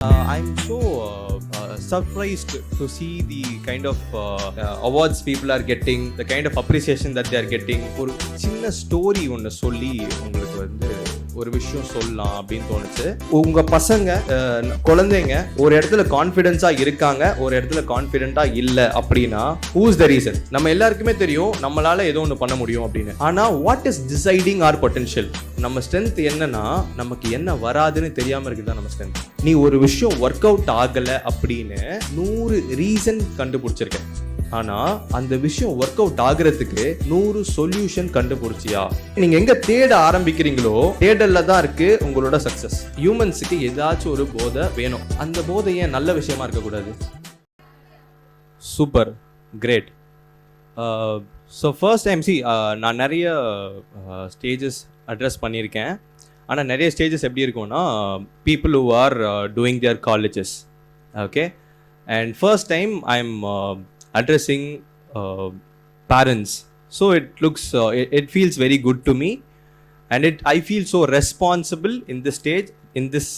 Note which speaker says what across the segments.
Speaker 1: I'm so surprised to see the kind of awards people are getting, the kind of appreciation that they are getting. ஒரு சின்ன story ஒன்று சொல்லி உங்களுக்கு வந்து ஒரு விஷயம் சொல்லலாம் அப்படின்னு தோணுச்சு. உங்க பசங்க குழந்தைங்க ஒரு இடத்துல கான்ஃபிடென்ஸா இருக்காங்க, ஒரு இடத்துல கான்ஃபிடென்ட்டா இல்லை அப்படின்னா ஹூஸ் த ரீசன்? நம்ம எல்லாருக்குமே தெரியும் நம்மளால ஏதோ ஒன்று பண்ண முடியும் அப்படின்னு. ஆனா what is deciding our potential? நம்ம ஸ்ட்ரென்த் என்னன்னா நமக்கு என்ன வராதுன்னு தெரியாம இருக்குதான் நம்ம ஸ்ட்ரென்த். நீ ஒரு விஷயம் ஒர்க் அவுட் ஆகலை அப்படின்னு 100 ரீசன் கண்டுபிடிச்சிருக்கேன். ஆனா அந்த விஷயம் ஒர்க் அவுட் ஆகுறதுக்கு 100 சொல்யூஷன் கண்டுபிடிச்சியா? நீங்க எங்க தேட ஆரம்பிக்கிறீங்களோ தேடல்ல தான் இருக்கு உங்களோட சக்சஸ். ஹியூமன்ஸுக்கு ஏதாச்சும் ஒரு போதை வேணும். அந்த போதை ஏன் நல்ல விஷயமா இருக்கக்கூடாது? Super, great. So first time நான் நிறைய ஸ்டேஜஸ் அட்ரஸ் பண்ணியிருக்கேன். ஆனால் நிறைய ஸ்டேஜஸ் எப்படி இருக்கும்னா people who are doing their colleges. Okay, and first time I am addressing parents, so it feels very good to me, and I feel so responsible in this stage, in this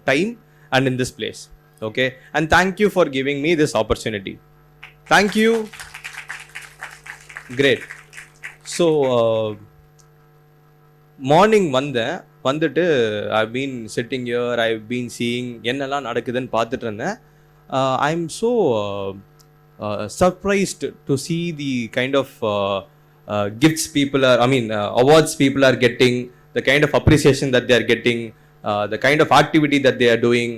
Speaker 1: time and in this place. Okay, and thank you for giving me this opportunity. Thank you. Great. So morning வந்துட்டு I've been sitting here, I've been seeing என்னெல்லாம் நடக்குதுன்னு பார்த்துட்டு இருந்தேன். I'm so surprised to see the kind of gifts people are, awards people are getting, the kind of appreciation that they are getting, the kind of activity that they are doing.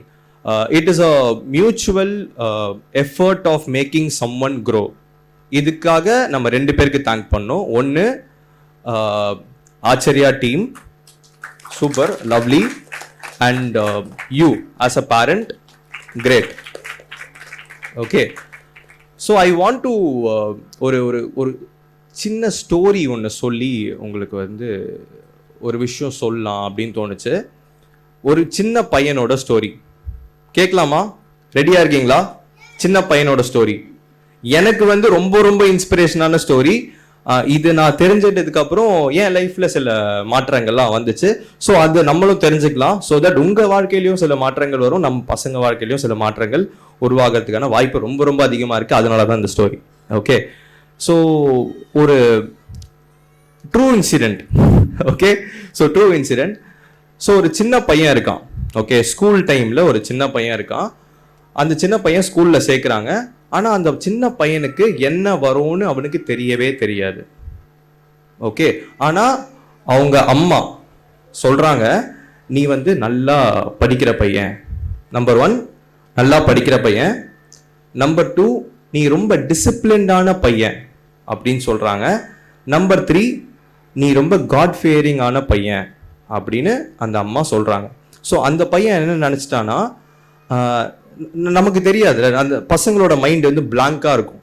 Speaker 1: It is a mutual effort of making someone grow. இதுக்காக நம்ம 2 பேருக்கு thank பண்ணோம். ஒன்று ஆச்சரியா team, super, lovely, and you as a parent, great. Okay, so I want to ஒரு சின்ன story ஒன்று சொல்லி உங்களுக்கு வந்து ஒரு விஷயம் சொல்லலாம் அப்படின்னு தோணுச்சு. ஒரு சின்ன பையனோட ஸ்டோரி கேட்கலாமா? ரெடியாக இருக்கீங்களா? சின்ன பையனோட ஸ்டோரி எனக்கு வந்து ரொம்ப ரொம்ப இன்ஸ்பிரேஷனான ஸ்டோரி. இது நான் தெரிஞ்சிட்டதுக்கப்புறம் என் லைஃப்பில் சில மாற்றங்கள்லாம் வந்துச்சு. ஸோ அது நம்மளும் தெரிஞ்சுக்கலாம். ஸோ தட் உங்கள் வாழ்க்கையிலையும் சில மாற்றங்கள் வரும், நம்ம பசங்க வாழ்க்கையிலையும் சில மாற்றங்கள் உருவாகிறதுக்கான வாய்ப்பு ரொம்ப ரொம்ப அதிகமாக இருக்குது. அதனால தான் இந்த ஸ்டோரி. ஓகே, ஸோ ஒரு true incident. Okay, so true incident. So ஒரு சின்ன பையன் இருக்கான். ஓகே, ஸ்கூல் டைமில் ஒரு சின்ன பையன் இருக்கான். அந்த சின்ன பையன் ஸ்கூலில் சேர்க்குறாங்க. ஆனால் அந்த சின்ன பையனுக்கு என்ன வரும்னு அவனுக்கு தெரியவே தெரியாது. ஓகே, ஆனால் அவங்க அம்மா சொல்கிறாங்க, நீ வந்து நல்லா படிக்கிற பையன், நம்பர் 1 நல்லா படிக்கிற பையன், நம்பர் 2 நீ ரொம்ப டிசிப்ளின்டான பையன் அப்படின்னு சொல்கிறாங்க, நம்பர் 3 நீ ரொம்ப காட் ஃபியரிங்கான பையன் அப்படின்னு அந்த அம்மா சொல்கிறாங்க. ஸோ அந்த பையன் என்ன நினச்சிட்டான்னா, நமக்கு தெரியாது, அந்த பசங்களோட மைண்ட் வந்து பிளாங்காக இருக்கும்.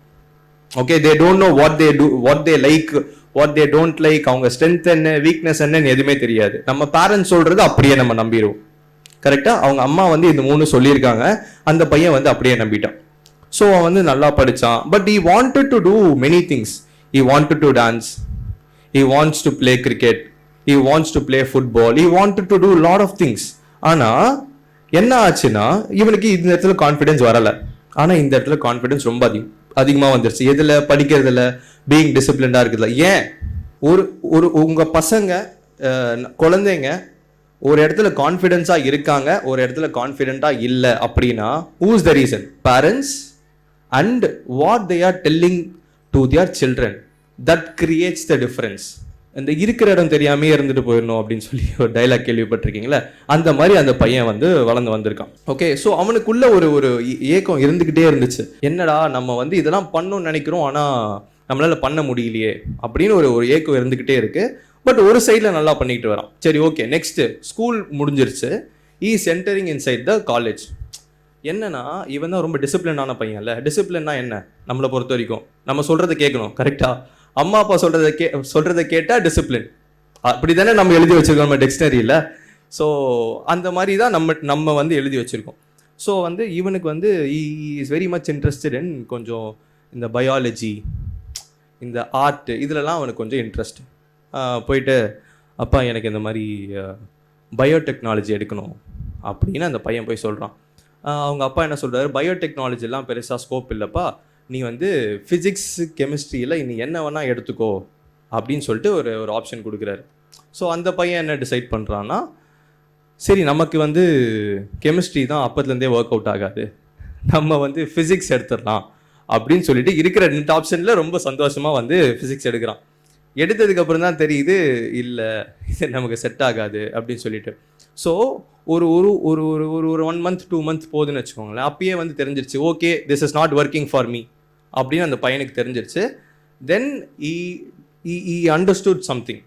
Speaker 1: Okay, they don't know what they do, what they like, what they don't like, அவங்க ஸ்ட்ரென்த் என்ன, வீக்னஸ் என்னன்னு எதுவுமே தெரியாது. நம்ம பேரண்ட்ஸ் சொல்றது அப்படியே நம்ம நம்பிடுவோம். கரெக்டா? அவங்க அம்மா வந்து இது 3 சொல்லியிருக்காங்க, அந்த பையன் வந்து அப்படியே நம்பிட்டான். ஸோ அவன் வந்து நல்லா படித்தான். But he wanted to do many things. He wanted to dance, he wants to play cricket, he wants to play football, he wanted to do a lot of things. ஆனால் என்ன ஆச்சுன்னா இவனுக்கு இந்த இடத்துல கான்ஃபிடென்ஸ் வரலை. ஆனால் இந்த இடத்துல கான்ஃபிடென்ஸ் ரொம்ப அதிகமாக வந்துருச்சு. எதில்? படிக்கிறதுல, பீயிங் டிசிப்ளின்டாக இருக்குதுல. ஏன்? ஒரு உங்கள் பசங்க குழந்தைங்க ஒரு இடத்துல கான்ஃபிடென்ஸாக இருக்காங்க, ஒரு இடத்துல கான்ஃபிடென்ட்டாக இல்லை அப்படின்னா who's the reason? Parents and what they are telling to their children. That creates the difference. இந்த இருக்கிற இடம் தெரியாமே இருந்துட்டு போயிடணும் அப்படின்னு சொல்லி ஒரு டைலாக் கேள்விப்பட்டிருக்கீங்களா? அந்த மாதிரி அந்த பையன் வந்து வளர்ந்து வந்திருக்கான். ஓகே, ஸோ அவனுக்குள்ள ஒரு ஏக்கம் இருந்துக்கிட்டே இருந்துச்சு. என்னடா நம்ம வந்து இதெல்லாம் பண்ணணும்னு நினைக்கிறோம், ஆனால் நம்மளால பண்ண முடியலையே அப்படின்னு ஒரு ஏக்கம் இருந்துக்கிட்டே இருக்கு. பட் ஒரு சைடில் நல்லா பண்ணிக்கிட்டு வரான். சரி, ஓகே, நெக்ஸ்ட் ஸ்கூல் முடிஞ்சிருச்சு. Is entering inside the college. என்னன்னா இவன் தான் ரொம்ப டிசிப்ளினான பையன். இல்லை, டிசிப்ளின்னா என்ன? நம்மளை பொறுத்த வரைக்கும் நம்ம சொல்றதை கேட்கணும். கரெக்டா? அம்மா அப்பா சொல்றதை கேட்டால் டிசிப்ளின். அப்படி தானே நம்ம எழுதி வச்சிருக்கோம் நம்ம டிக்ஷனரியில். ஸோ அந்த மாதிரி தான் நம்ம வந்து எழுதி வச்சிருக்கோம். ஸோ வந்து இவனுக்கு வந்து is very much interested in கொஞ்சம் இந்த பயாலஜி, இந்த ஆர்ட், இதிலலாம் அவனுக்கு கொஞ்சம் இன்ட்ரெஸ்ட். போயிட்டு அப்பா எனக்கு இந்த மாதிரி பயோடெக்னாலஜி எடுக்கணும் அப்படின்னு அந்த பையன் போய் சொல்கிறான். அவங்க அப்பா என்ன சொல்கிறாரு, பயோடெக்னாலஜிலாம் பெருசாக ஸ்கோப் இல்லைப்பா, நீ வந்து ஃபிசிக்ஸ் கெமிஸ்ட்ரியில் நீ என்ன வேணால் எடுத்துக்கோ அப்படின்னு சொல்லிட்டு ஒரு ஒரு ஆப்ஷன் கொடுக்குறாரு. ஸோ அந்த பையன் என்ன டிசைட் பண்ணுறான்னா, சரி நமக்கு வந்து கெமிஸ்ட்ரி தான் அப்போதுலேருந்தே ஒர்க் அவுட் ஆகாது, நம்ம வந்து ஃபிசிக்ஸ் எடுத்துடலாம் அப்படின்னு சொல்லிட்டு இருக்கிற 2 ஆப்ஷனில் ரொம்ப சந்தோஷமாக வந்து ஃபிசிக்ஸ் எடுக்கிறான். எடுத்ததுக்கப்புறம் தான் தெரியுது, இல்லை இது நமக்கு செட் ஆகாது அப்படின்னு சொல்லிட்டு. ஸோ ஒரு ஒரு ஒரு ஒரு ஒரு ஒரு 1 month 2 month போகுதுன்னு வச்சுக்கோங்களேன். அப்பயே வந்து தெரிஞ்சிருச்சு, okay this is not working for me அப்படின்னு அந்த பையனுக்கு தெரிஞ்சிருச்சு. தென் ஈ அண்டர்ஸ்டுட் சம்திங்.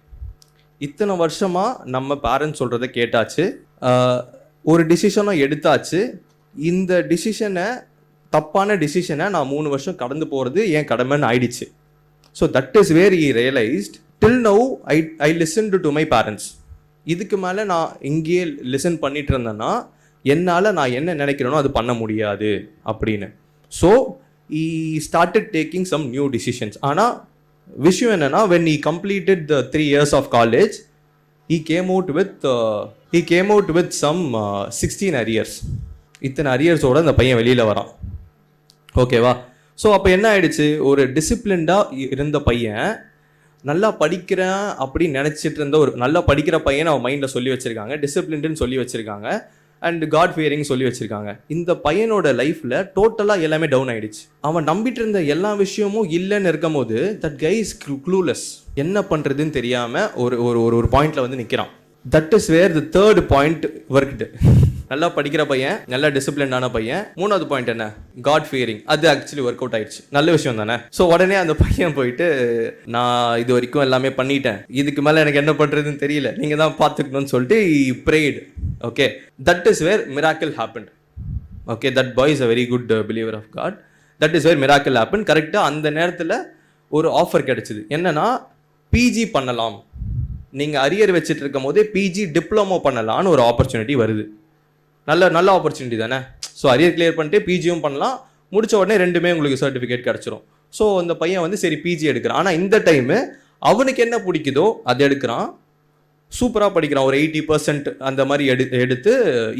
Speaker 1: இத்தனை வருஷமாக நம்ம பேரண்ட்ஸ் சொல்கிறத கேட்டாச்சு, ஒரு டிசிஷனை எடுத்தாச்சு, இந்த டிசிஷனை தப்பான டிசிஷனை நான் 3 வருஷம் கடந்து போகிறது என் கடமைன்னு ஆயிடுச்சு. So that is where I realised till now I listened to my parents. இதுக்கு மேலே நான் இங்கேயே லிசன் பண்ணிட்டு இருந்தேன்னா என்னால் நான் என்ன நினைக்கிறேனோ அது பண்ண முடியாது அப்படின்னு. So I started taking some new decisions. ஆனால் விஷயம் என்னென்னா, when I completed the 3 years of college he came out with some 16 arrears. இத்தனை அரியர்ஸோட அந்த பையன் வெளியில் வரான். ஓகேவா? ஸோ அப்போ என்ன ஆயிடுச்சு, ஒரு டிசிப்ளின்டாக இருந்த பையன், நல்லா படிக்கிறேன் அப்படின்னு நினச்சிட்டு இருந்த ஒரு நல்லா படிக்கிற பையன் அவன் மைண்டில் சொல்லி வச்சுருக்காங்க, டிசிப்ளின்டுன்னு சொல்லி வச்சுருக்காங்க, அண்ட் காட் ஃபியரிங் சொல்லி வச்சுருக்காங்க. இந்த பையனோட லைஃப்பில் டோட்டலாக எல்லாமே டவுன் ஆகிடுச்சு. அவன் நம்பிட்டு இருந்த எல்லா விஷயமும் இல்லைன்னு இருக்கும் போது தட் கை இஸ் க்ளூலெஸ். என்ன பண்ணுறதுன்னு தெரியாமல் ஒரு ஒரு ஒரு பாயிண்டில் வந்து நிற்கிறான். That is where the 3rd point worked. நல்லா படிக்கிற பையன், நல்லா டிசிப்ளினான பையன். 3வது பாயிண்ட் என்ன, காட் ஃபியரிங். அது ஆக்சுவலி ஒர்க் அவுட் ஆயிடுச்சு, நல்ல விஷயம் தானே. ஸோ உடனே அந்த பையன் போயிட்டு, நான் இது வரைக்கும் எல்லாமே பண்ணிட்டேன், இதுக்கு மேலே எனக்கு என்ன பண்ணுறதுன்னு தெரியல, நீங்கள் தான் பார்த்துக்கணும்னு சொல்லிட்டு prayed. Okay, that is where miracle happened. Okay, that boy is a very good believer of God. That is where miracle happen. கரெக்டாக அந்த நேரத்தில் ஒரு ஆஃபர் கிடைச்சிது. என்னன்னா, பிஜி பண்ணலாம், நீங்கள் அரியர் வச்சுட்டு இருக்கும் போதே பிஜி டிப்ளமோ பண்ணலான்னு ஒரு ஆப்பர்ச்சுனிட்டி வருது. நல்ல ஆப்பர்ச்சுனிட்டி தானே. ஸோ அரியர் கிளியர் பண்ணிட்டு பிஜியும் பண்ணலாம், முடிச்ச உடனே 2மே உங்களுக்கு சர்டிஃபிகேட் கிடச்சிரும். ஸோ அந்த பையன் வந்து சரி பிஜி எடுக்கிறான். ஆனால் இந்த டைமு அவனுக்கு என்ன பிடிக்குதோ அதை எடுக்கிறான், சூப்பராக படிக்கிறான். ஒரு 80% அந்த மாதிரி எடுத்து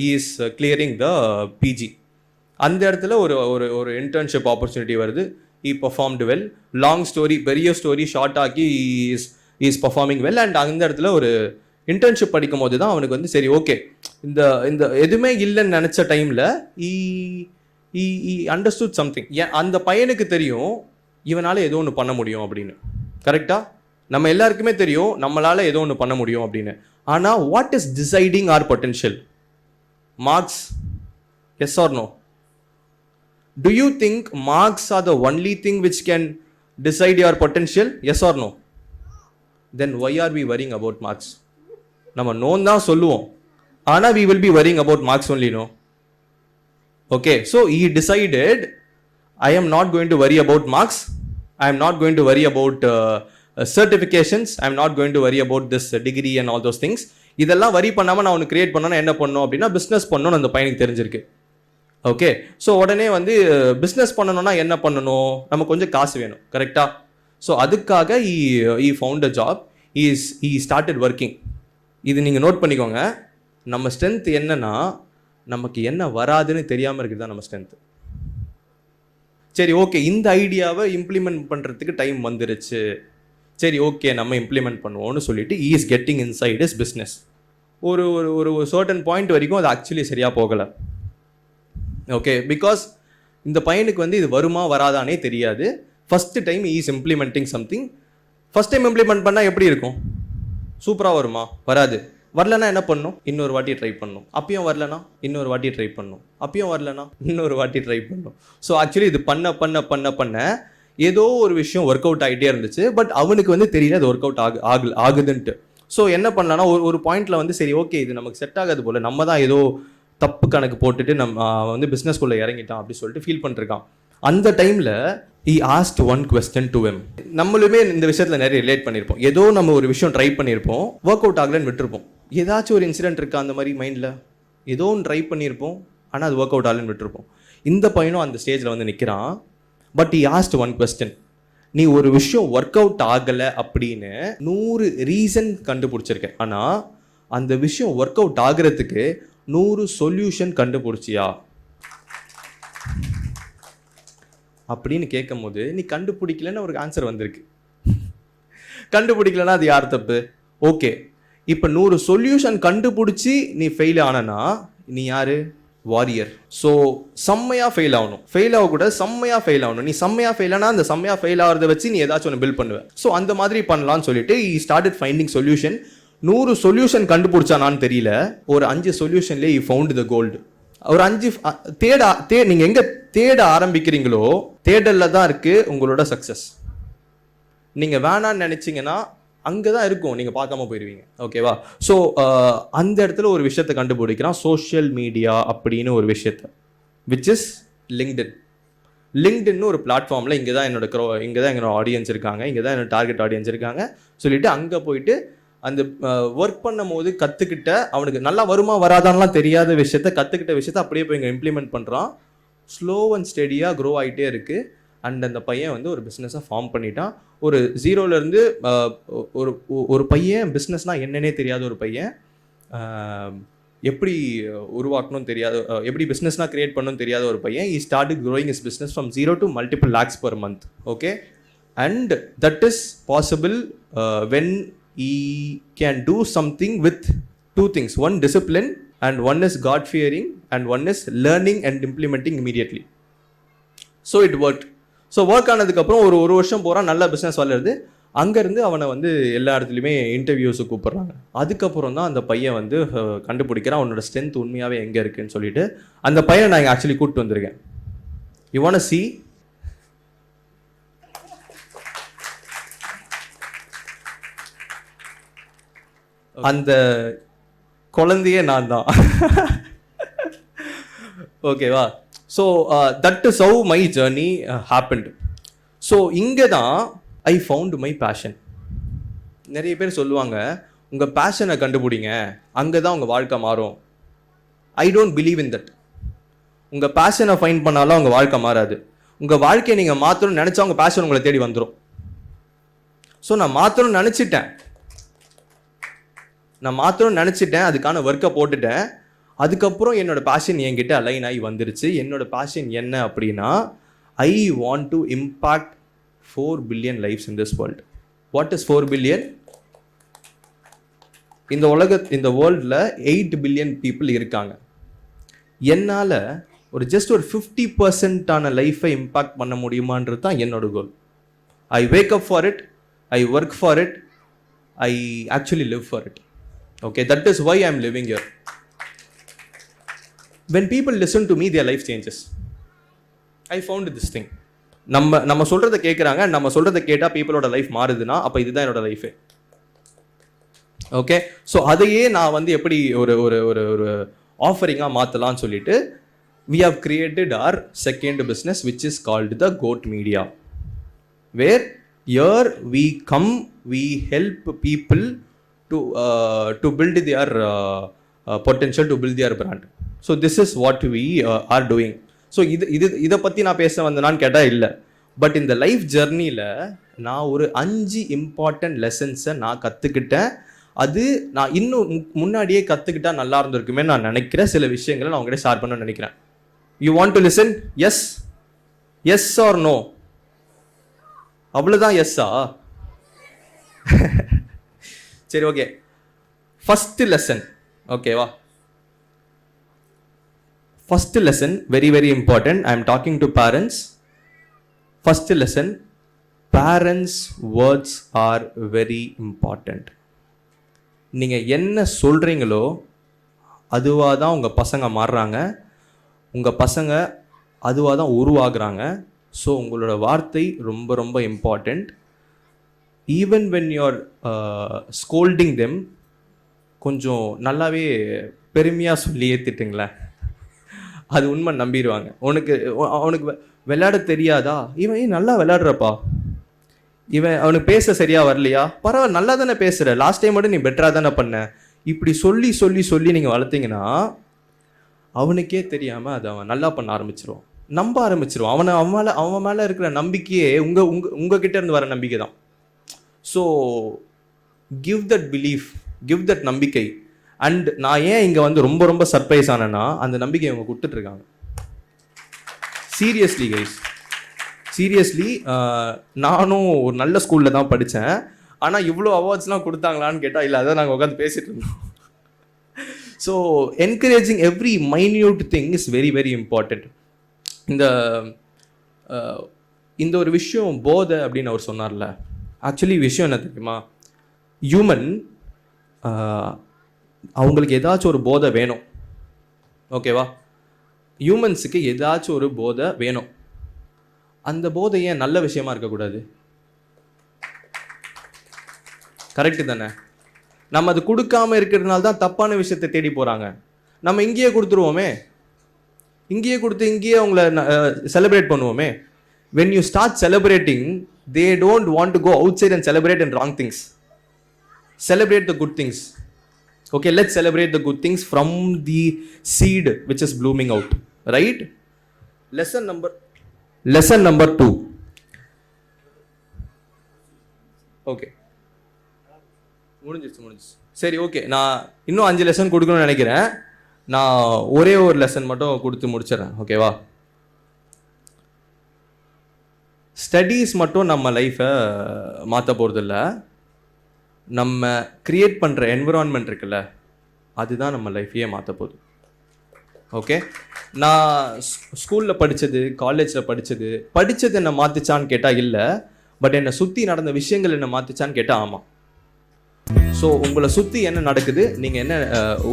Speaker 1: இஸ் கிளியரிங் த பிஜி. அந்த இடத்துல ஒரு ஒரு ஒரு இன்டர்ன்ஷிப் ஆப்பர்ச்சுனிட்டி வருது. ஈ பர்ஃபார்ம்டு வெல். லாங் ஸ்டோரி, பெரிய ஸ்டோரி ஷார்ட் ஆக்கி இஸ் பர்ஃபார்மிங் வெல். அண்ட் அந்த இடத்துல ஒரு இன்டர்ன்ஷிப் படிக்கும் போது தான் அவனுக்கு வந்து சரி ஓகே, இந்த இந்த எதுவுமே இல்லைன்னு நினச்ச டைமில் ஈ அண்டர்ஸ்டுட் சம்திங். அந்த பையனுக்கு தெரியும் இவனால் ஏதோ ஒன்று பண்ண முடியும் அப்படின்னு. கரெக்டாக நம்ம எல்லாருக்குமே தெரியும் நம்மளால் ஏதோ ஒன்று பண்ண முடியும் அப்படின்னு. ஆனால் what is deciding our potential? Marks? Yes or no? Do you think marks are the only thing which can decide your potential? Yes or no? Then why are we worrying about marks? நம்ம known தான் சொல்லுவோம், ஆனால் we will be worrying about marks only, no? Okay, so he decided, I am not going to worry about marks, I am not going to worry about certifications, I am not going to worry about this degree and all those things. இதெல்லாம் வரி பண்ணாமல் நான் ஒன்று create பண்ணணும். என்ன பண்ணணும் அப்படின்னா business பண்ணணும்னு அந்த பையனுக்கு தெரிஞ்சிருக்கு. ஓகே, ஸோ உடனே வந்து பிஸ்னஸ் பண்ணணும்னா என்ன பண்ணணும், நம்ம கொஞ்சம் காசு வேணும். கரெக்டாக? ஸோ அதுக்காக I found a job, I started working. இது நீங்கள் நோட் பண்ணிக்கோங்க. நம்ம ஸ்ட்ரென்த் என்னன்னா, நமக்கு என்ன வராதுன்னு தெரியாமல் இருக்குது தான் நம்ம ஸ்ட்ரென்த்து. சரி ஓகே, இந்த ஐடியாவை இம்ப்ளிமெண்ட் பண்ணுறதுக்கு டைம் வந்துருச்சு, சரி ஓகே நம்ம இம்ப்ளிமெண்ட் பண்ணுவோம்னு சொல்லிட்டு ஈ is getting inside is business. ஒரு ஒரு சர்டன் பாயிண்ட் வரைக்கும் அது ஆக்சுவலி சரியாக போகலை. ஓகே, பிகாஸ் இந்த பையனுக்கு வந்து இது வருமா வராதானே தெரியாது. First time is implementing something. First time implement பண்ணால் எப்படி இருக்கும்? சூப்பராக வருமா? வராது. வரலன்னா என்ன பண்ணணும்? இன்னொரு வாட்டி ட்ரை பண்ணணும். அப்பயும் வரலனா இன்னொரு வாட்டி ட்ரை பண்ணணும். அப்பயும் வரலனா இன்னொரு வாட்டி ட்ரை பண்ணணும். ஸோ ஆக்சுவலி இது பண்ண பண்ண பண்ண பண்ண ஏதோ ஒரு விஷயம் ஒர்க் அவுட் ஆகிட்டே இருந்துச்சு. பட் அவனுக்கு வந்து தெரியல அது ஒர்க் அவுட் ஆகுதுன்ட்டு. ஸோ என்ன பண்ணலான்னா ஒரு பாயிண்டில் வந்து சரி ஓகே இது நமக்கு செட் ஆகாது போல், நம்ம தான் ஏதோ தப்பு கணக்கு போட்டுட்டு நம்ம வந்து பிஸ்னஸ்குள்ளே இறங்கிட்டான் அப்படி சொல்லிட்டு ஃபீல் பண்ணிருக்கான். அந்த டைமில் he asked one question to him. நம்மளுமே இந்த விஷயத்தில் நிறைய ரிலேட் பண்ணியிருப்போம். ஏதோ நம்ம ஒரு விஷயம் ட்ரை பண்ணியிருப்போம், ஒர்க் அவுட் ஆகலன்னு விட்டுருப்போம். ஏதாச்சும் ஒரு இன்சிடென்ட் இருக்கா அந்த மாதிரி மைண்டில்? ஏதோ ஒன்று ட்ரை பண்ணியிருப்போம், ஆனால் அது ஒர்க் அவுட் ஆகலன்னு விட்டுருப்போம். இந்த பையனும் அந்த ஸ்டேஜில் வந்து நிற்கிறான். But he asked one question. நீ ஒரு விஷயம் ஒர்க் அவுட் ஆகலை அப்படின்னு 100 ரீசன் கண்டுபிடிச்சிருக்க, ஆனால் அந்த விஷயம் ஒர்க் அவுட் ஆகிறதுக்கு 100 சொல்யூஷன் கண்டுபிடிச்சியா? அப்படின்னு கேட்கும் போது நீ கண்டுபிடிக்கலன்னு ஒரு ஆன்சர் வந்திருக்கு. கண்டுபிடிக்கலன்னா அது யார் தப்பு? ஓகே, இப்போ 100 சொல்யூஷன் கண்டுபிடிச்சி நீ ஃபெயில் ஆனனா நீ யாரு? வாரியர். ஸோ செம்மையாக ஃபெயில் ஆகணும், ஃபெயில் ஆகக்கூடாது, செம்மையாக ஃபெயில் ஆகணும். நீ செம்மையாக ஃபெயில் ஆனால் அந்த செம்மையாக ஃபெயில் ஆகிறத வச்சு நீ ஏதாச்சும் ஒன்று பில்ட் பண்ணுவேன். ஸோ அந்த மாதிரி பண்ணலான்னு சொல்லிட்டு ஸ்டார்டட் ஃபைண்டிங் சொல்யூஷன். 100 சொல்யூஷன் கண்டுபிடிச்சானான்னு தெரியல, ஒரு 5 சொல்யூஷன்லேயே ஃபவுண்ட் த கோல்டு. ஒரு 5 நீங்கள் எங்கே தேட ஆரம்பிக்கிறீங்களோ தேடலில் தான் இருக்குது உங்களோட சக்ஸஸ். நீங்கள் வேணான்னு நினச்சிங்கன்னா அங்கே தான் இருக்கும், நீங்கள் பார்க்காம போயிடுவீங்க. ஓகேவா? ஸோ அந்த இடத்துல ஒரு விஷயத்தை கண்டுபிடிக்கிறான், சோஷியல் மீடியா அப்படின்னு ஒரு விஷயத்தை, விச் இஸ் லிங்க்டின். லிங்க்டின்னு ஒரு பிளாட்ஃபார்மில் இங்கே தான் என்னோட ஆடியன்ஸ் இருக்காங்க, இங்கே தான் என்னோட டார்கெட் ஆடியன்ஸ் இருக்காங்க சொல்லிட்டு அங்கே போயிட்டு அந்த ஒர்க் பண்ணும் போது கற்றுக்கிட்ட, அவனுக்கு நல்லா வருமா வராதான்லாம் தெரியாத விஷயத்த, கற்றுக்கிட்ட விஷயத்த அப்படியே போய் இங்கே இம்ப்ளிமெண்ட் பண்ணுறான். ஸ்லோ அண்ட் ஸ்டெடியாக க்ரோ ஆகிட்டே இருக்குது. அண்ட் அந்த பையன் வந்து ஒரு பிஸ்னஸை ஃபார்ம் பண்ணிட்டான். ஒரு ஜீரோலேருந்து ஒரு பையன், பிஸ்னஸ்னால் என்னன்னே தெரியாத ஒரு பையன், எப்படி உருவாக்கணும்னு தெரியாத, எப்படி பிஸ்னஸ்னால் க்ரியேட் பண்ணணும்னு தெரியாத ஒரு பையன், he started growing his business from 0 to multiple lakhs per month. Okay, and that is possible when he can do something with 2 things: one discipline and one is God fearing and one is learning and implementing immediately. So it worked. So work ஆனதுக்கப்புறம் ஒரு வருஷம் போகிறான், நல்ல business வளருது. அங்கேருந்து அவனை வந்து எல்லா இடத்துலையுமே இன்டர்வியூஸுக்கு கூப்பிட்றாங்க. அதுக்கப்புறம் தான் அந்த பையன் வந்து கண்டுபிடிக்கிறான் அவனோட ஸ்ட்ரென்த் உண்மையாகவே எங்கே இருக்குன்னு சொல்லிட்டு. அந்த பையனை நான் இங்கே ஆக்சுவலி கூப்பிட்டு வந்திருக்கேன். யூ வாண்ட் டு see அந்த குழந்தையே நான் தான். ஓகேவா? So that is how my journey happened. So இங்கே தான் ஐ ஃபவுண்ட் மை பேஷன். நிறைய பேர் சொல்லுவாங்க, உங்கள் பேஷனை கண்டுபிடிங்க, அங்கே தான் உங்கள் வாழ்க்கை மாறும். I don't believe in that. உங்கள் பேஷனை ஃபைண்ட் பண்ணாலும் உங்கள் வாழ்க்கை மாறாது. உங்கள் வாழ்க்கையை நீங்கள் மாற்றணும்னு நினச்சா உங்கள் பேஷன் உங்களை தேடி வந்துடும். ஸோ நான் மாற்றணும்னு நினச்சிட்டேன், அதுக்கான ஒர்க்கை போட்டுட்டேன். அதுக்கப்புறம் என்னோட பேஷன் என்கிட்ட அலைன் ஆகி வந்துருச்சு. என்னோட பேஷன் என்ன அப்படின்னா, I want to impact 4 billion lives in this world. What is 4 billion? இந்த வேர்ல்டில் 8 பில்லியன் பீப்புள் இருக்காங்க. என்னால் ஜஸ்ட் ஒரு 50% லைஃப்பை இம்பாக்ட் பண்ண முடியுமான்றது தான் என்னோட goal. I wake up for it, I work for it, I actually live for it. Okay, that is why I am living here. When people listen to me, their life changes. I found this thing. நம்ம சொல்கிறத கேட்குறாங்க, நம்ம சொல்கிறத கேட்டால் பீப்புளோட life மாறுதுன்னா அப்போ இதுதான் என்னோட லைஃபு. ஓகே, ஸோ அதையே நான் வந்து எப்படி ஒரு ஒரு ஒரு ஒரு ஆஃபரிங்காக மாற்றலான்னு சொல்லிட்டு we have created our second business which is called the Goat Media, where here we help people to build their potential, to build their brand. So this is what we are doing. So இதை பற்றி நான் பேச வந்தேனான்னு கேட்டால் இல்லை. But இந்த life ஜர்னியில் நான் ஒரு 5 important லெசன்ஸை நான் கற்றுக்கிட்டேன். அது நான் இன்னும் முன்னாடியே கற்றுக்கிட்டா நல்லா இருந்திருக்குமே நான் நினைக்கிற சில விஷயங்களை நான் உங்கள்கிட்ட ஷேர் பண்ணணும்னு நினைக்கிறேன். You want to listen? Yes or no? அவ்வளோதான் எஸ்ஸா? சரி, ஓகே. ஃபஸ்ட்டு லெசன், ஓகேவா? First lesson, very very important. I am talking to parents. First lesson, parents' words are very important. நீங்கள் என்ன சொல்கிறீங்களோ அதுவாக தான் உங்கள் பசங்க மாறுறாங்க, உங்கள் பசங்க அதுவாக தான் உருவாகுறாங்க. ஸோ உங்களோட வார்த்தை ரொம்ப ரொம்ப important. Even when you're scolding them, கொஞ்சம் நல்லாவே பெருமையாக சொல்லி ஏற்றிட்டுங்களேன், அது உண்மை நம்பிடுவாங்க. அவனுக்கு விளையாட தெரியாதா? இவன் நல்லா விளையாடுறப்பா, அவனுக்கு பேச சரியா வரலையா, பரவாயில்ல நல்லா தானே பேசுகிற, லாஸ்ட் டைம் மட்டும் நீ பெட்டராக தானே பண்ண, இப்படி சொல்லி சொல்லி சொல்லி நீங்கள் வளர்த்தீங்கன்னா அவனுக்கே தெரியாமல் அதை அவன் நல்லா பண்ண ஆரம்பிச்சிருவான், நம்ப ஆரம்பிச்சிருவான். அவன் மேலே இருக்கிற நம்பிக்கையே உங்ககிட்ட இருந்து வர நம்பிக்கை தான். So give that belief, give that நம்பிக்கை. அண்ட் நான் ஏன் இங்கே வந்து ரொம்ப ரொம்ப சர்ப்ரைஸ் ஆனேன்னா, அந்த நம்பிக்கை அவங்க கொடுத்துட்ருக்காங்க. சீரியஸ்லி கைஸ், சீரியஸ்லி நானும் ஒரு நல்ல ஸ்கூலில் தான் படித்தேன். ஆனால் இவ்வளோ அவார்ட்ஸ்லாம் கொடுத்தாங்களான்னு கேட்டால் இல்லை, அதான் நாங்கள் உட்காந்து பேசிகிட்டு இருந்தோம். So encouraging every minute thing is very very important. இந்த ஒரு விஷயம் போதை அப்படின்னு அவர் சொன்னார்ல, ஆக்சுவலி விஷயம் என்ன தெரியுமா, ஹியூமன் அவங்களுக்கு ஏதாச்சும் ஒரு போதை வேணும். ஓகேவா, ஹியூமன்ஸுக்கு ஏதாச்சும் ஒரு போதை வேணும். அந்த போதை ஏன் நல்ல விஷயமா இருக்கக்கூடாது? கரெக்டு தானே? நம்ம அது கொடுக்காம இருக்கிறதுனால தான் தப்பான விஷயத்தை தேடி போகிறாங்க. நம்ம இங்கேயே கொடுத்துருவோமே, இங்கேயே கொடுத்து இங்கேயே அவங்கள celebrate பண்ணுவோமே. when you start celebrating, they don't want to go outside and celebrate in wrong things. Celebrate the good things. Okay, let's celebrate the good things from the seed which is blooming out, right? Lesson number 2. Okay, முடிஞ்சிச்சு. சரி, okay, நான் இன்னும் 5 lesson கொடுக்கணும்னு நினைக்கிறேன். நான் ஒரே ஒரு lesson மட்டும் கொடுத்து முடிச்சிடறேன். ஓகேவா? ஸ்டடீஸ் மட்டும் நம்ம லைஃப்பை மாற்ற போகிறதில்ல. நம்ம கிரியேட் பண்ணுற என்விரான்மெண்ட் இருக்குல்ல, அதுதான் நம்ம லைஃப்பையே மாற்ற போகுது. ஓகே, நான் ஸ்கூலில் படித்தது, காலேஜில் படித்தது என்னை மாற்றிச்சான்னு கேட்டால் இல்லை, பட் என்னை சுற்றி நடந்த விஷயங்கள் என்னை மாற்றிச்சான்னு கேட்டால் ஆமாம். ஸோ உங்களை சுற்றி என்ன நடக்குது, நீங்கள் என்ன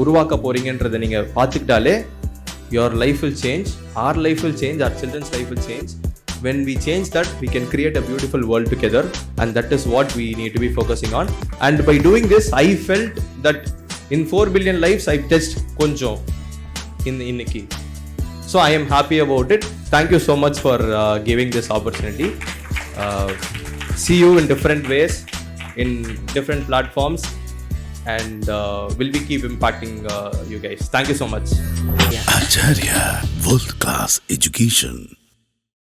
Speaker 1: உருவாக்க போகிறீங்கன்றதை நீங்கள் பார்த்துக்கிட்டாலே your life will change, our life will change, our children's life will change. When we change that, we can create a beautiful world together, and that is what we need to be focusing on. And by doing this, I felt that in 4 billion lives I've touched konjam in inniki. So I am happy about it. Thank you so much for giving this opportunity. See you in different ways, in different platforms, and will be keep impacting you guys. Thank you so much.
Speaker 2: Acharya World Class Education.